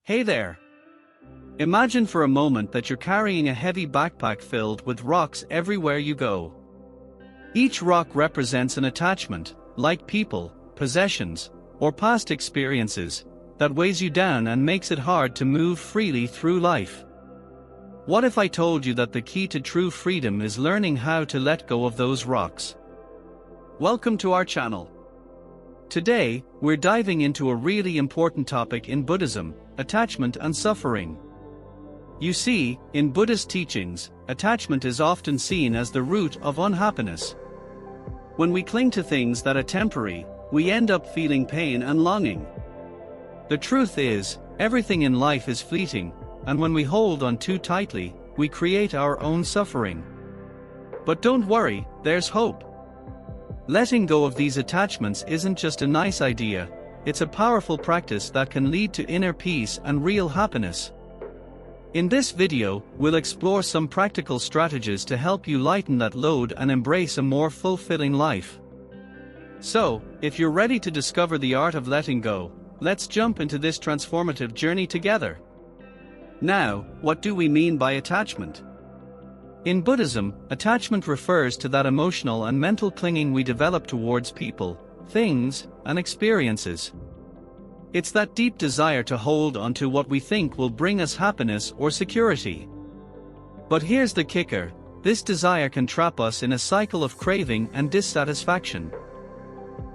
Hey there! Imagine for a moment that you're carrying a heavy backpack filled with rocks everywhere you go. Each rock represents an attachment, like people, possessions, or past experiences, that weighs you down and makes it hard to move freely through life. What if I told you that the key to true freedom is learning how to let go of those rocks? Welcome to our channel. Today, we're diving into a really important topic in Buddhism: attachment and suffering. You see, in Buddhist teachings, attachment is often seen as the root of unhappiness. When we cling to things that are temporary, we end up feeling pain and longing. The truth is, everything in life is fleeting, and when we hold on too tightly, we create our own suffering. But don't worry, there's hope. Letting go of these attachments isn't just a nice idea, it's a powerful practice that can lead to inner peace and real happiness. In this video, we'll explore some practical strategies to help you lighten that load and embrace a more fulfilling life. So, if you're ready to discover the art of letting go, let's jump into this transformative journey together. Now, what do we mean by attachment? In Buddhism, attachment refers to that emotional and mental clinging we develop towards people, things, and experiences. It's that deep desire to hold on to what we think will bring us happiness or security. But here's the kicker: this desire can trap us in a cycle of craving and dissatisfaction.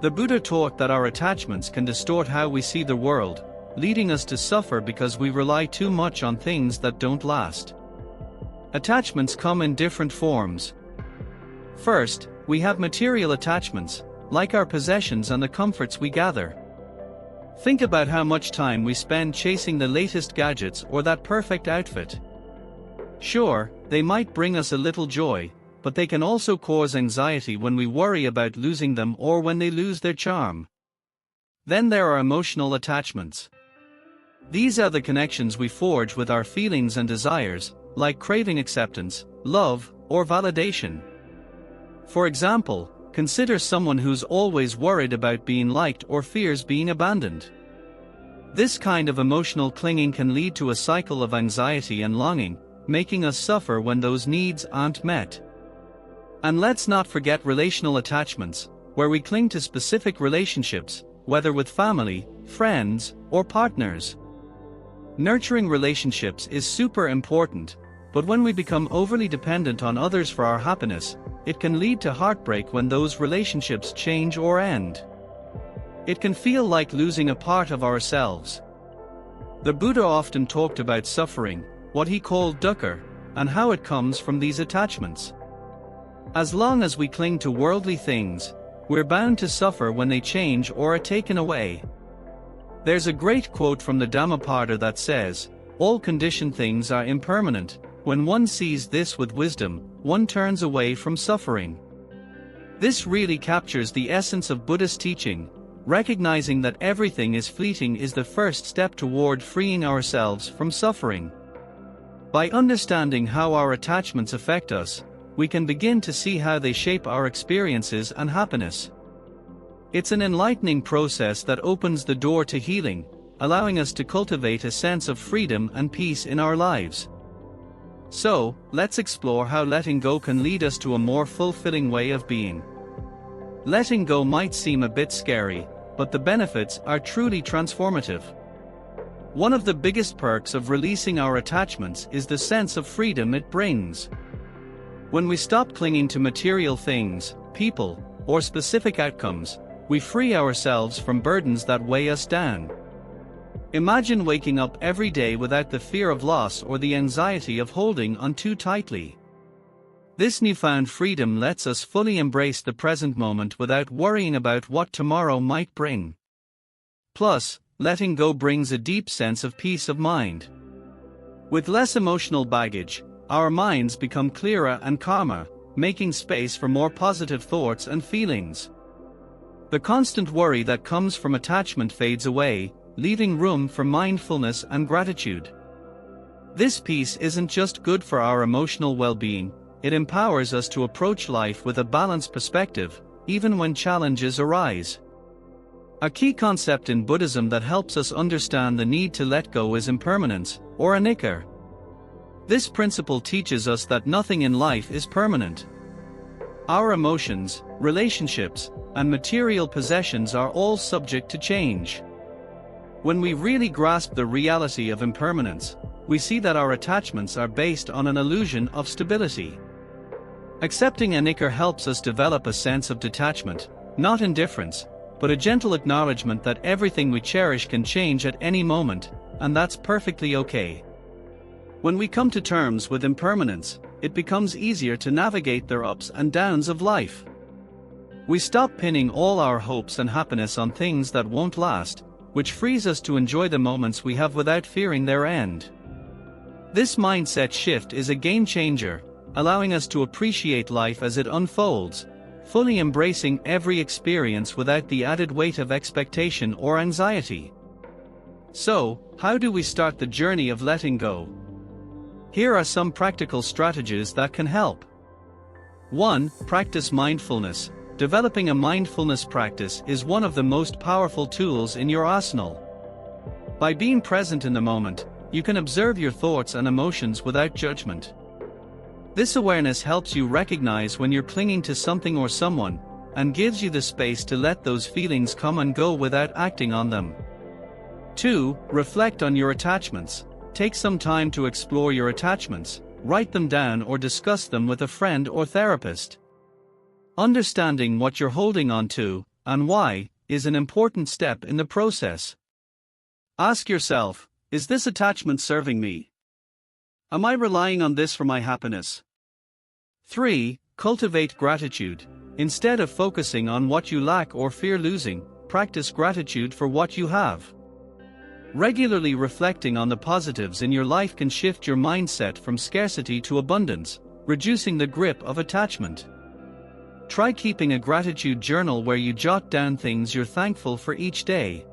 The Buddha taught that our attachments can distort how we see the world, leading us to suffer because we rely too much on things that don't last. Attachments come in different forms. First, we have material attachments, like our possessions and the comforts we gather. Think about how much time we spend chasing the latest gadgets or that perfect outfit. Sure, they might bring us a little joy, but they can also cause anxiety when we worry about losing them or when they lose their charm. Then there are emotional attachments. These are the connections we forge with our feelings and desires, like craving acceptance, love, or validation. For example, consider someone who's always worried about being liked or fears being abandoned. This kind of emotional clinging can lead to a cycle of anxiety and longing, making us suffer when those needs aren't met. And let's not forget relational attachments, where we cling to specific relationships, whether with family, friends, or partners. Nurturing relationships is super important, but when we become overly dependent on others for our happiness, it can lead to heartbreak when those relationships change or end. It can feel like losing a part of ourselves. The Buddha often talked about suffering, what he called dukkha, and how it comes from these attachments. As long as we cling to worldly things, we're bound to suffer when they change or are taken away. There's a great quote from the Dhammapada that says, "All conditioned things are impermanent. When one sees this with wisdom, one turns away from suffering." This really captures the essence of Buddhist teaching. Recognizing that everything is fleeting is the first step toward freeing ourselves from suffering. By understanding how our attachments affect us, we can begin to see how they shape our experiences and happiness. It's an enlightening process that opens the door to healing, allowing us to cultivate a sense of freedom and peace in our lives. So, let's explore how letting go can lead us to a more fulfilling way of being. Letting go might seem a bit scary, but the benefits are truly transformative. One of the biggest perks of releasing our attachments is the sense of freedom it brings. When we stop clinging to material things, people, or specific outcomes, we free ourselves from burdens that weigh us down. Imagine waking up every day without the fear of loss or the anxiety of holding on too tightly. This newfound freedom lets us fully embrace the present moment without worrying about what tomorrow might bring. Plus, letting go brings a deep sense of peace of mind. With less emotional baggage, our minds become clearer and calmer, making space for more positive thoughts and feelings. The constant worry that comes from attachment fades away, leaving room for mindfulness and gratitude. This peace isn't just good for our emotional well-being, it empowers us to approach life with a balanced perspective, even when challenges arise. A key concept in Buddhism that helps us understand the need to let go is impermanence, or anicca. This principle teaches us that nothing in life is permanent. Our emotions, relationships, and material possessions are all subject to change. When we really grasp the reality of impermanence, we see that our attachments are based on an illusion of stability. Accepting anicca helps us develop a sense of detachment, not indifference, but a gentle acknowledgement that everything we cherish can change at any moment, and that's perfectly okay. When we come to terms with impermanence, it becomes easier to navigate the ups and downs of life. We stop pinning all our hopes and happiness on things that won't last, which frees us to enjoy the moments we have without fearing their end. This mindset shift is a game changer, allowing us to appreciate life as it unfolds, fully embracing every experience without the added weight of expectation or anxiety. So, how do we start the journey of letting go? Here are some practical strategies that can help. 1. Practice mindfulness. Developing a mindfulness practice is one of the most powerful tools in your arsenal. By being present in the moment, you can observe your thoughts and emotions without judgment. This awareness helps you recognize when you're clinging to something or someone, and gives you the space to let those feelings come and go without acting on them. 2. Reflect on your attachments. Take some time to explore your attachments, write them down or discuss them with a friend or therapist. Understanding what you're holding on to, and why, is an important step in the process. Ask yourself, is this attachment serving me? Am I relying on this for my happiness? 3. Cultivate gratitude. Instead of focusing on what you lack or fear losing, practice gratitude for what you have. Regularly reflecting on the positives in your life can shift your mindset from scarcity to abundance, reducing the grip of attachment. Try keeping a gratitude journal where you jot down things you're thankful for each day.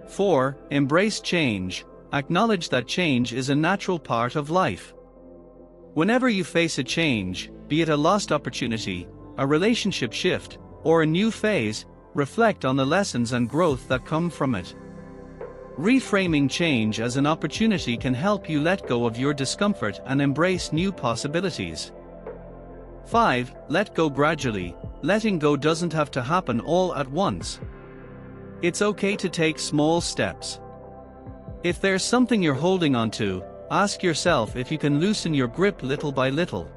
4. Embrace change. Acknowledge that change is a natural part of life. Whenever you face a change, be it a lost opportunity, a relationship shift, or a new phase, reflect on the lessons and growth that come from it. Reframing change as an opportunity can help you let go of your discomfort and embrace new possibilities. 5. Let go gradually. Letting go doesn't have to happen all at once. It's okay to take small steps. If there's something you're holding on to, ask yourself if you can loosen your grip little by little.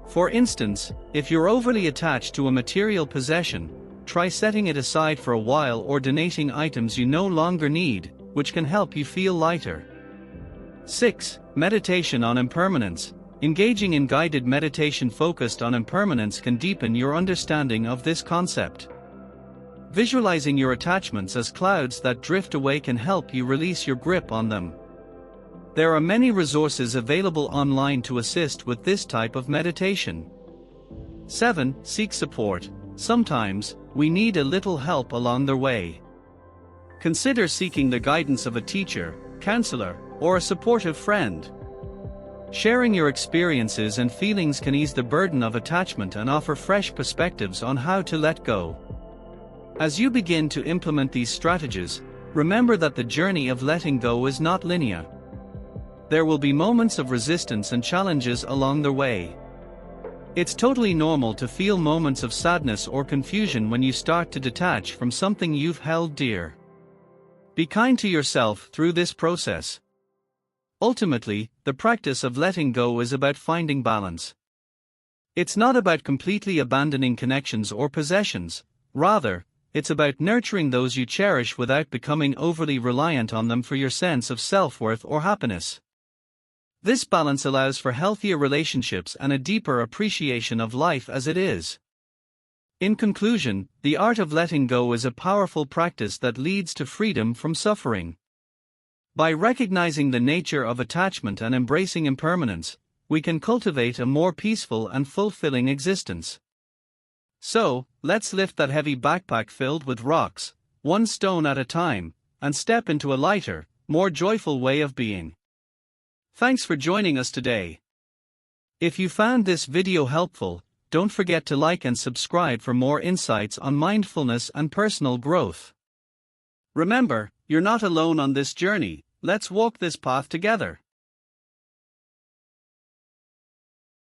For instance, if you're overly attached to a material possession, try setting it aside for a while or donating items you no longer need, which can help you feel lighter. 6. Meditation on impermanence. Engaging in guided meditation focused on impermanence can deepen your understanding of this concept. Visualizing your attachments as clouds that drift away can help you release your grip on them. There are many resources available online to assist with this type of meditation. 7. Seek support. Sometimes, we need a little help along the way. Consider seeking the guidance of a teacher, counselor, or a supportive friend. Sharing your experiences and feelings can ease the burden of attachment and offer fresh perspectives on how to let go. As you begin to implement these strategies, remember that the journey of letting go is not linear. There will be moments of resistance and challenges along the way. It's totally normal to feel moments of sadness or confusion when you start to detach from something you've held dear. Be kind to yourself through this process. Ultimately, the practice of letting go is about finding balance. It's not about completely abandoning connections or possessions, rather, it's about nurturing those you cherish without becoming overly reliant on them for your sense of self-worth or happiness. This balance allows for healthier relationships and a deeper appreciation of life as it is. In conclusion, the art of letting go is a powerful practice that leads to freedom from suffering. By recognizing the nature of attachment and embracing impermanence, we can cultivate a more peaceful and fulfilling existence. So, let's lift that heavy backpack filled with rocks, one stone at a time, and step into a lighter, more joyful way of being. Thanks for joining us today. If you found this video helpful, don't forget to like and subscribe for more insights on mindfulness and personal growth. Remember, you're not alone on this journey. Let's walk this path together.